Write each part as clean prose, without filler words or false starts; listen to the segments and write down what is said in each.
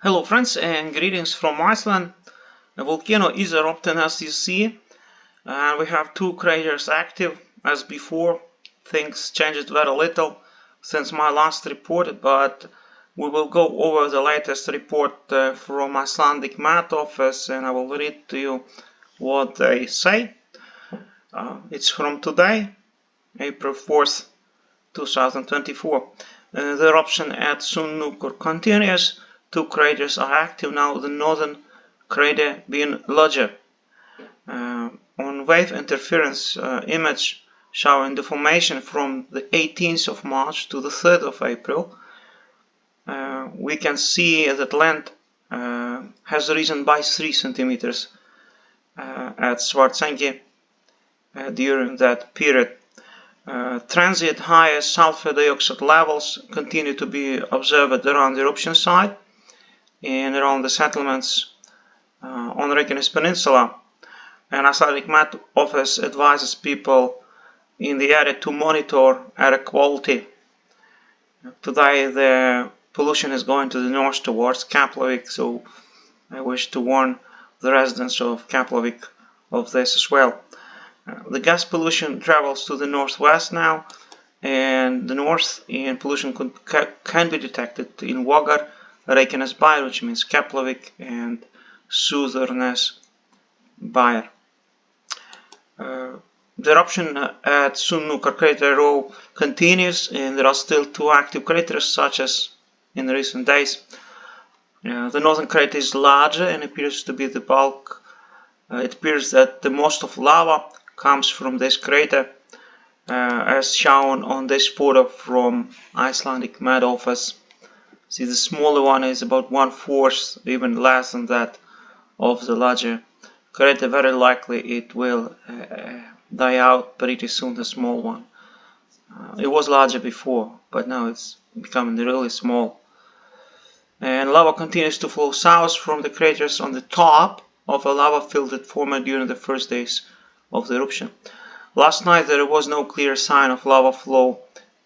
Hello friends and greetings from Iceland. A volcano is erupting as you see, and we have two craters active as before. Things changed very little since my last report, but we will go over the latest report from Icelandic Met Office, and I will read to you what they say. It's from today, April 4th, 2024. The eruption at Sundhnukur continues. Two craters are active now, the northern crater being larger. On wave interference image showing the formation from the 18th of March to the 3rd of April, we can see that land has risen by 3 centimeters at Svartsengi during that period. Transient higher sulfur dioxide levels continue to be observed around the eruption site and around the settlements on Reykjanes Peninsula, and Icelandic Met Office advises people in the area to monitor air quality. Today the pollution is going to the north towards Keflavik, so I wish to warn the residents of Keflavik of this as well. The gas pollution travels to the northwest now, and the north and pollution can be detected in Vagar, Reykjanes Bær, which means Keflavik, and Suðurnes Bær. The eruption at Sundhnukur crater row continues, and there are still two active craters such as in recent days. The northern crater is larger and appears to be the bulk. It appears that the most of lava comes from this crater, as shown on this photo from Icelandic Met Office. See, the smaller one is about 1/4, even less than that, of the larger crater. Very likely it will die out pretty soon, the small one. It was larger before, but now it's becoming really small. And lava continues to flow south from the craters on the top of a lava field that formed during the first days of the eruption. Last night there was no clear sign of lava flow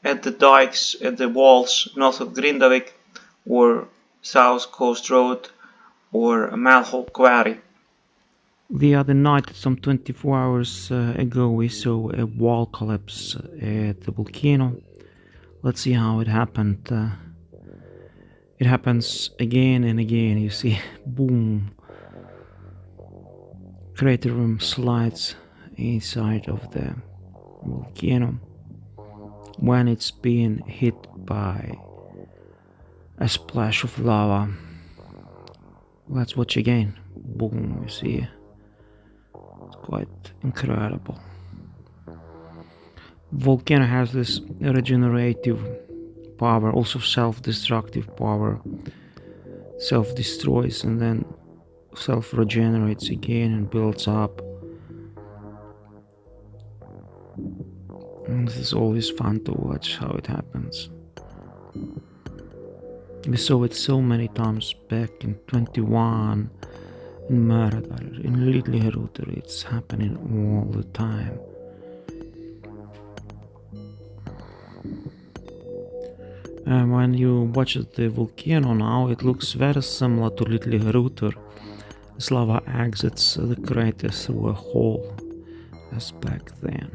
at the dikes, at the walls north of Grindavik, or South Coast Road, or Malhol Quarry. The other night, some 24 hours ago, we saw a wall collapse at the volcano. Let's see how it happened. It happens again and again, you see, boom. Crater rim slides inside of the volcano when it's being hit by a splash of lava. Let's watch again. Boom, you see. It's quite incredible. Volcano has this regenerative power, also self-destructive power. Self-destroys and then self-regenerates again and builds up. And this is always fun to watch how it happens. We saw it so many times back in 21, in Fimmvörðurhals, in Geldingadalur. It's happening all the time. And when you watch the volcano now, it looks very similar to Geldingadalur. As lava exits the crater through a hole, as back then.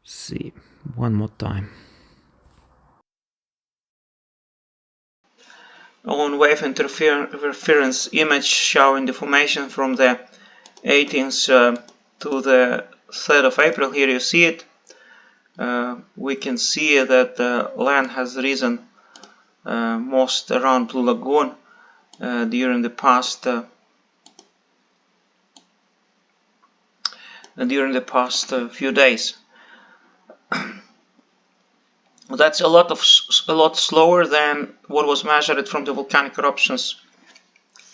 See, one more time. On wave interference image showing the formation from the 18th to the 3rd of April, here you see it. We can see that the land has risen most around Blue Lagoon during the past few days. That's a lot slower than what was measured from the volcanic eruptions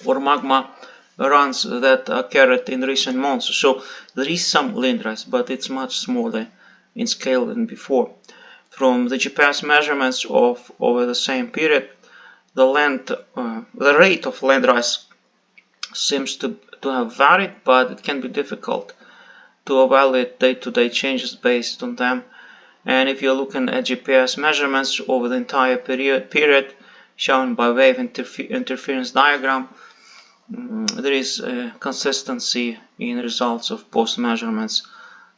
or magma runs that occurred in recent months. So there is some land rise, but it's much smaller in scale than before. From the GPS measurements of over the same period, the rate of land rise seems to have varied, but it can be difficult to evaluate day-to-day changes based on them. And if you're looking at GPS measurements over the entire period shown by wave interference diagram, there is consistency in results of both measurements.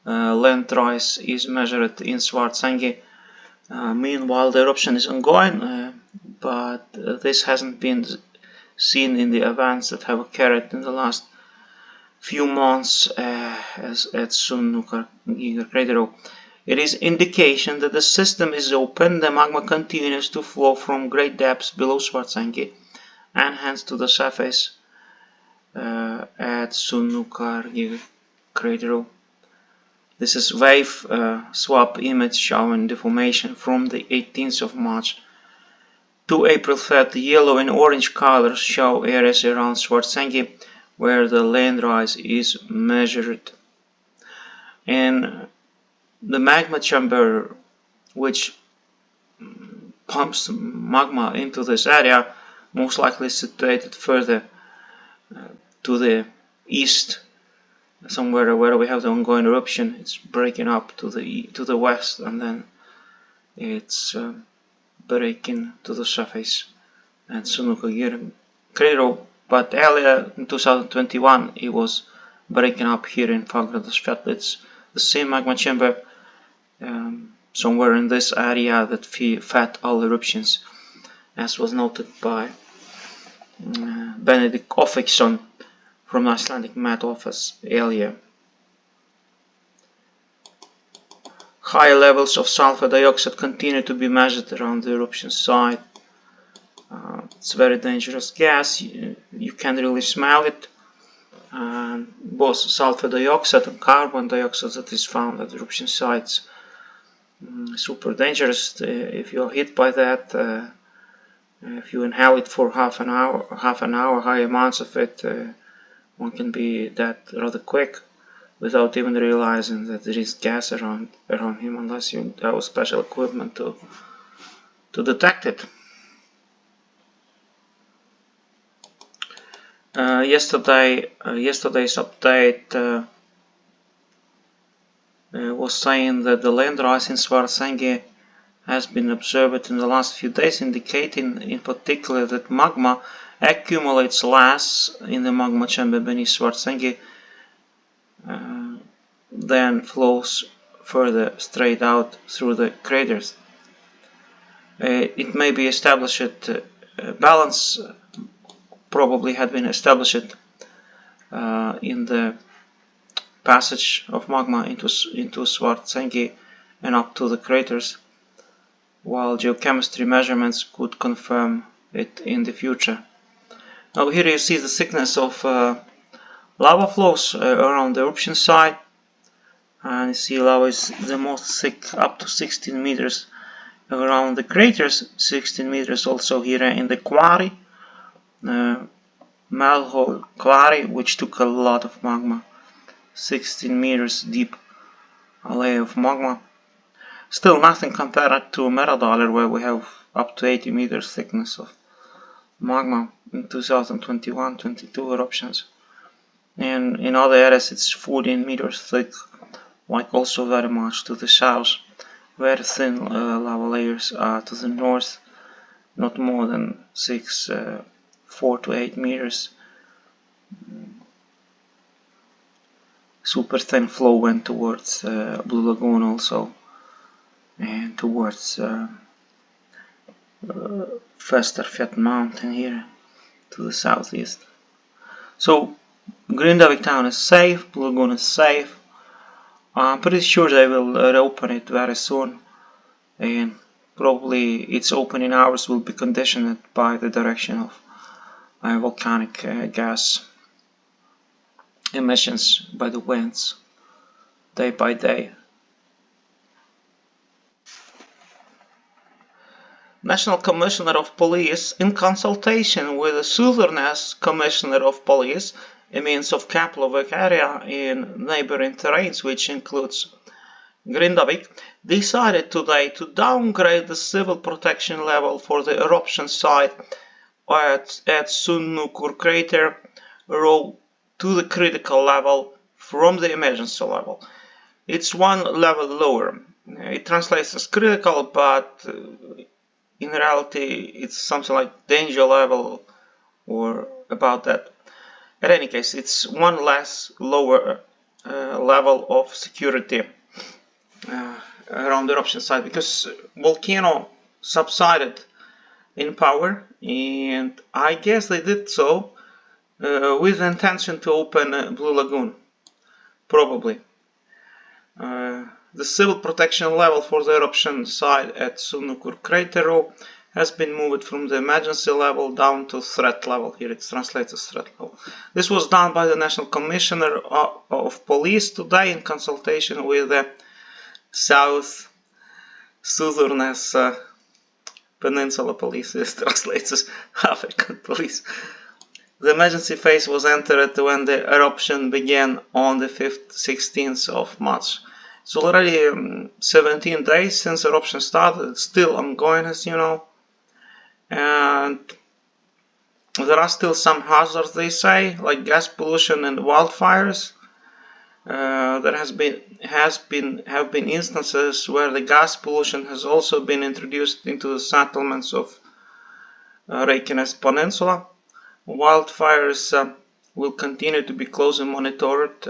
Land rise is measured in Svartsengi. Meanwhile, the eruption is ongoing, but this hasn't been seen in the events that have occurred in the last few months at Sundhnukur Crater. It is indication that the system is open. The magma continues to flow from great depths below Svartsengi and hence to the surface at Sundhnukur Crater. This is wave swap image showing deformation from the 18th of March to April 3rd. The yellow and orange colors show areas around Svartsengi where the land rise is measured. And the magma chamber, which pumps magma into this area, most likely situated further to the east, somewhere where we have the ongoing eruption. It's breaking up to the west, and then it's breaking to the surface at Sundhnukur Crater. But earlier in 2021, it was breaking up here in Fimmvörðurhals. It's the same magma chamber somewhere in this area that fed all eruptions, as was noted by Benedikt Offiksson from the Icelandic Met Office earlier. Higher levels of sulfur dioxide continue to be measured around the eruption site. It's a very dangerous gas. You can't really smell it. Both sulfur dioxide and carbon dioxide that is found at eruption sites super dangerous. If you're hit by that, if you inhale it for half an hour, high amounts of it, one can be dead rather quick without even realizing that there is gas around him, unless you have special equipment to detect it. Yesterday's update was saying that the land rise in Svartsengi has been observed in the last few days, indicating in particular that magma accumulates less in the magma chamber beneath Svartsengi, then flows further straight out through the craters. It may be established balance probably had been established in the passage of magma into Svartsengi and up to the craters, while geochemistry measurements could confirm it in the future. Now here you see the thickness of lava flows around the eruption site, and you see lava is the most thick, up to 16 meters around the craters, 16 meters also here in the quarry, Malhole quarry, which took a lot of magma, 16 meters deep a layer of magma. Still nothing compared to Eyjafjalljokull, where we have up to 80 meters thickness of magma in 2021-22 eruptions. And in other areas it's 14 meters thick, like also very much to the south. Very thin lava layers are to the north, not more than 4 to 8 meters. Super thin flow went towards Blue Lagoon also, and towards Eyjafjalljokull mountain here to the southeast. So Grindavik town is safe, Blue Lagoon is safe. I'm pretty sure they will reopen it very soon, and probably its opening hours will be conditioned by the direction of volcanic gas emissions by the winds day by day. National Commissioner of Police, in consultation with the Southerners Commissioner of Police, a means of Keflavik area in neighboring terrains, which includes Grindavik, decided today to downgrade the civil protection level for the eruption site at Sundhnukur Crater to the critical level from the emergency level. It's one level lower. It translates as critical, but in reality it's something like danger level or about that. In any case, it's one less lower level of security around the eruption site, because volcano subsided in power, and I guess they did so with the intention to open Blue Lagoon, probably. The civil protection level for the eruption site at Sundhnukur Crater has been moved from the emergency level down to threat level. Here it translates as threat level. This was done by the National Commissioner of Police today in consultation with the Southerners Peninsula Police. This translates as African Police. The emergency phase was entered when the eruption began on the 16th of March. It's already 17 days since eruption started. It's still ongoing, as you know. And there are still some hazards, they say, like gas pollution and wildfires. There have been instances where the gas pollution has also been introduced into the settlements of Reykjanes Peninsula. Wildfires will continue to be closely monitored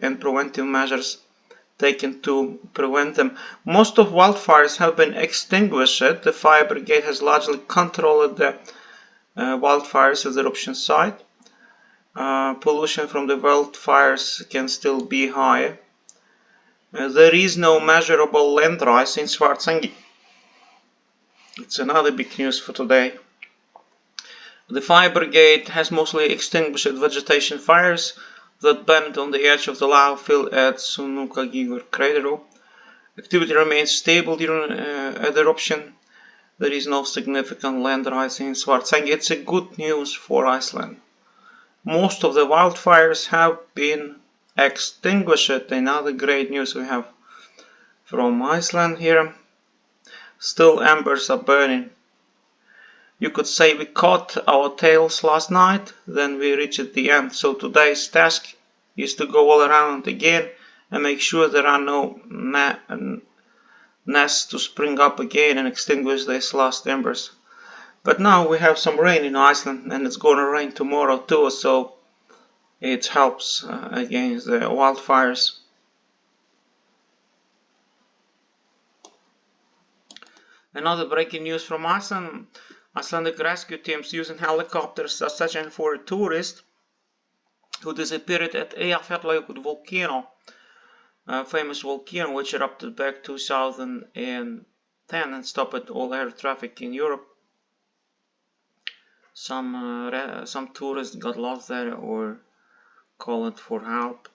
and preventive measures taken to prevent them. Most of wildfires have been extinguished. The fire brigade has largely controlled the wildfires at the eruption site. Pollution from the wildfires can still be high. There is no measurable land rise in Svartsengi. It's another big news for today. The fire brigade has mostly extinguished vegetation fires that burned on the edge of the lava field at Geldingadalur Craters. Activity remains stable during the eruption. There is no significant land rise in Svartsengi. It's a good news for Iceland. Most of the wildfires have been extinguished. Another great news we have from Iceland here. Still embers are burning. You could say we caught our tails last night, then we reached the end. So today's task is to go all around again and make sure there are no nests to spring up again and extinguish these last embers. But now we have some rain in Iceland, and it's gonna rain tomorrow too, so it helps against the wildfires. Another breaking news from Iceland. Icelandic rescue teams using helicopters are searching for a tourist who disappeared at Eyjafjalljokull Volcano, a famous volcano which erupted back 2010 and stopped all air traffic in Europe. Some tourists got lost there or called for help.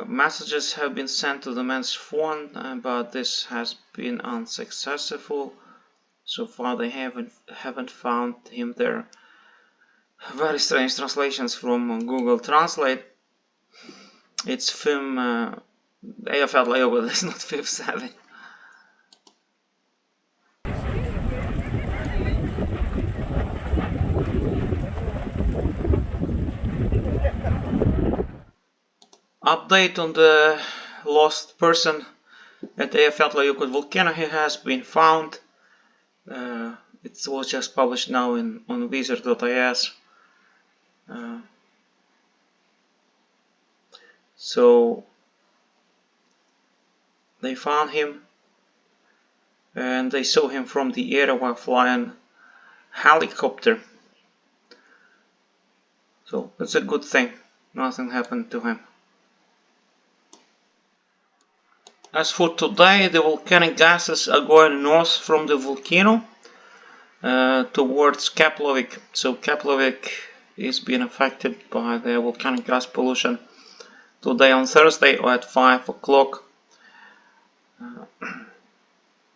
Messages have been sent to the man's phone, but this has been unsuccessful. So far they haven't found him there. Very strange translations from Google Translate. It's Eyjafjalljokull, it's not Fimmvörðurhals. Update on the lost person at Eyjafjalljokull Volcano. He has been found. It was just published now on wizard.is. So they found him and they saw him from the air while flying helicopter. So that's a good thing. Nothing happened to him. As for today, the volcanic gases are going north from the volcano towards Keflavik. So Keflavik is being affected by the volcanic gas pollution today on Thursday at 5 o'clock.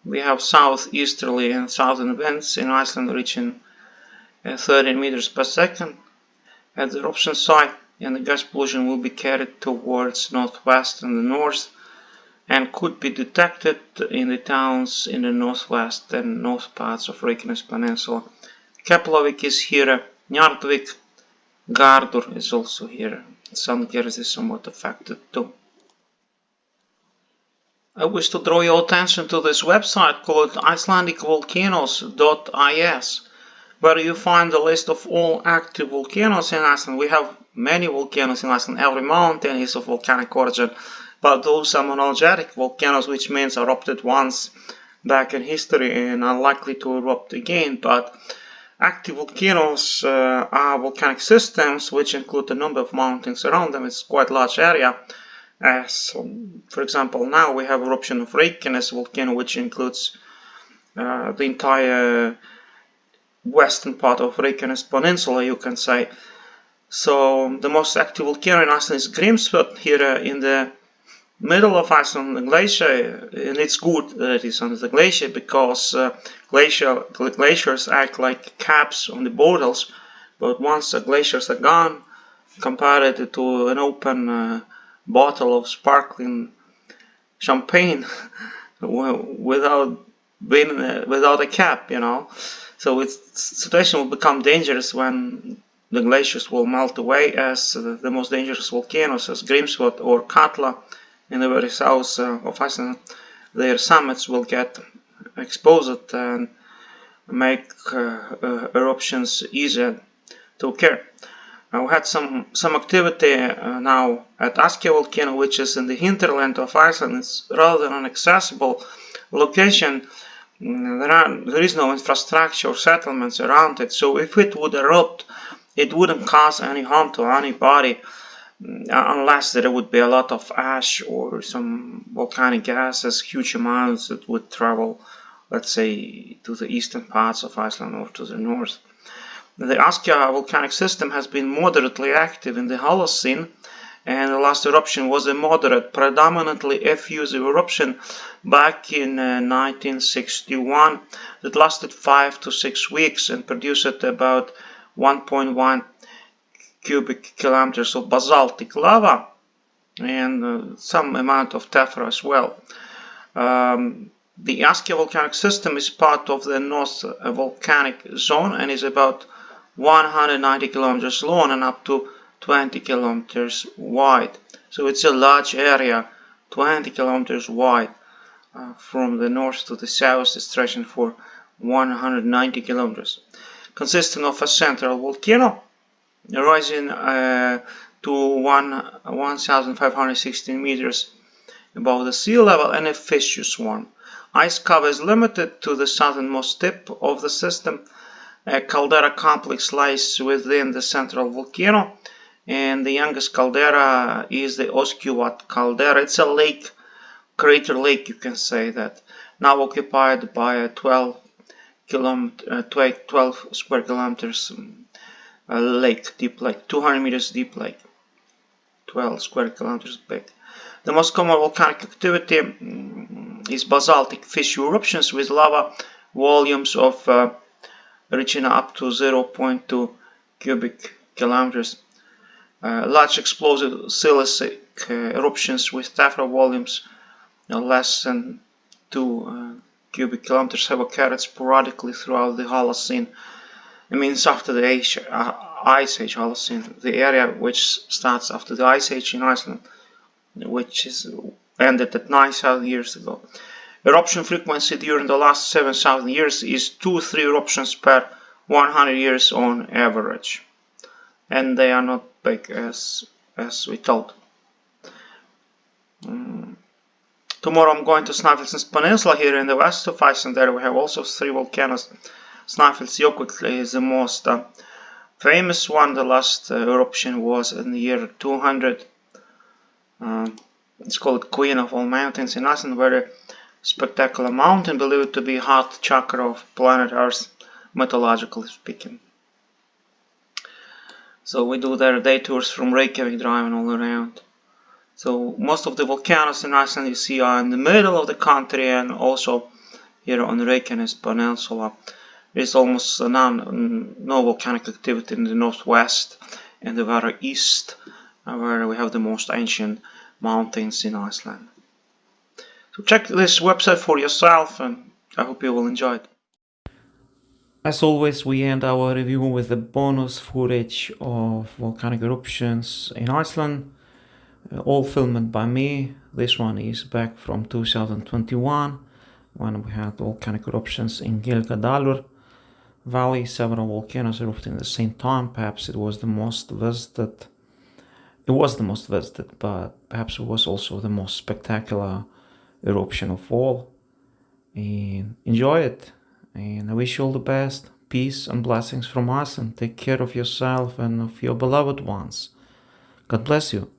We have southeasterly and southern winds in Iceland reaching 13 meters per second at the eruption site, and the gas pollution will be carried towards northwest and the north and could be detected in the towns in the northwest and north parts of Reykjanes Peninsula. Keflavik is here, Njarðvík, Gardur is also here. Sandgerði is somewhat affected too. I wish to draw your attention to this website called Icelandic.volcanoes.is, where you find a list of all active volcanoes in Iceland. We have many volcanoes in Iceland. Every mountain is of volcanic origin, but those are monogenic volcanoes, which means erupted once back in history and are likely to erupt again. But active volcanoes are volcanic systems which include a number of mountains around them. It's quite a large area. As for example, now we have eruption of Reykjanes volcano, which includes the entire western part of Reykjanes Peninsula, you can say. So the most active volcano in Iceland is Grímsvötn, here in the middle of Iceland, the glacier, and it's good that it is under the glacier because glaciers act like caps on the bottles, but once the glaciers are gone, compare it to an open bottle of sparkling champagne without a cap, you know. So the situation will become dangerous when the glaciers will melt away, as the most dangerous volcanoes, as Grímsvötn or Katla in the very south of Iceland, their summits will get exposed and make eruptions easier to occur. We had some activity now at Askja volcano, which is in the hinterland of Iceland. It's rather an inaccessible location. There is no infrastructure or settlements around it, so if it would erupt, it wouldn't cause any harm to anybody unless there would be a lot of ash or some volcanic gases, huge amounts that would travel, let's say, to the eastern parts of Iceland or to the north. The Askja volcanic system has been moderately active in the Holocene, and the last eruption was a moderate, predominantly effusive eruption back in 1961 that lasted 5 to 6 weeks and produced about 1.1 cubic kilometers of basaltic lava and some amount of tephra as well. The Askja volcanic system is part of the North Volcanic Zone and is about 190 kilometers long and up to 20 kilometers wide. So it's a large area, 20 kilometers wide, from the north to the south, stretching for 190 kilometers. Consisting of a central volcano rising to 1,516 meters above the sea level and a fissure one. Ice cover is limited to the southernmost tip of the system. A caldera complex lies within the central volcano, and the youngest caldera is the Öskjuvatn caldera. It's a lake, crater lake, you can say that, now occupied by a 12 square kilometers lake, deep lake, 200 meters deep lake, 12 square kilometers big. The most common volcanic activity is basaltic fissure eruptions with lava volumes of reaching up to 0.2 cubic kilometers. Large explosive silicic eruptions with tephra volumes less than 2 cubic kilometers have occurred sporadically throughout the Holocene. It means after the Ice Age Holocene, the area which starts after the Ice Age in Iceland, which is ended at 9,000 years ago. Eruption frequency during the last 7,000 years is 2-3 eruptions per 100 years on average, and they are not big as we thought. Tomorrow I'm going to Snæfellsnes Peninsula here in the west of Iceland. There we have also 3 volcanoes. Snæfellsjokull is the most famous one. The last eruption was in the year 200. It's called Queen of all mountains in Iceland, very spectacular mountain, believed to be heart chakra of planet Earth, mythologically speaking. So we do their day tours from Reykjavik, driving all around. So most of the volcanoes in Iceland you see are in the middle of the country, and also here on the Reykjanes Peninsula. There's almost no volcanic activity in the northwest and the very east, where we have the most ancient mountains in Iceland. So check this website for yourself, and I hope you will enjoy it. As always, we end our review with the bonus footage of volcanic eruptions in Iceland, all filmed by me. This one is back from 2021, when we had volcanic eruptions in Geldingadalur Valley. Several volcanoes erupted at the same time. Perhaps it was the most visited. It was the most visited, but perhaps it was also the most spectacular eruption of all. And enjoy it. And I wish you all the best. Peace and blessings from us, and take care of yourself and of your beloved ones. God bless you.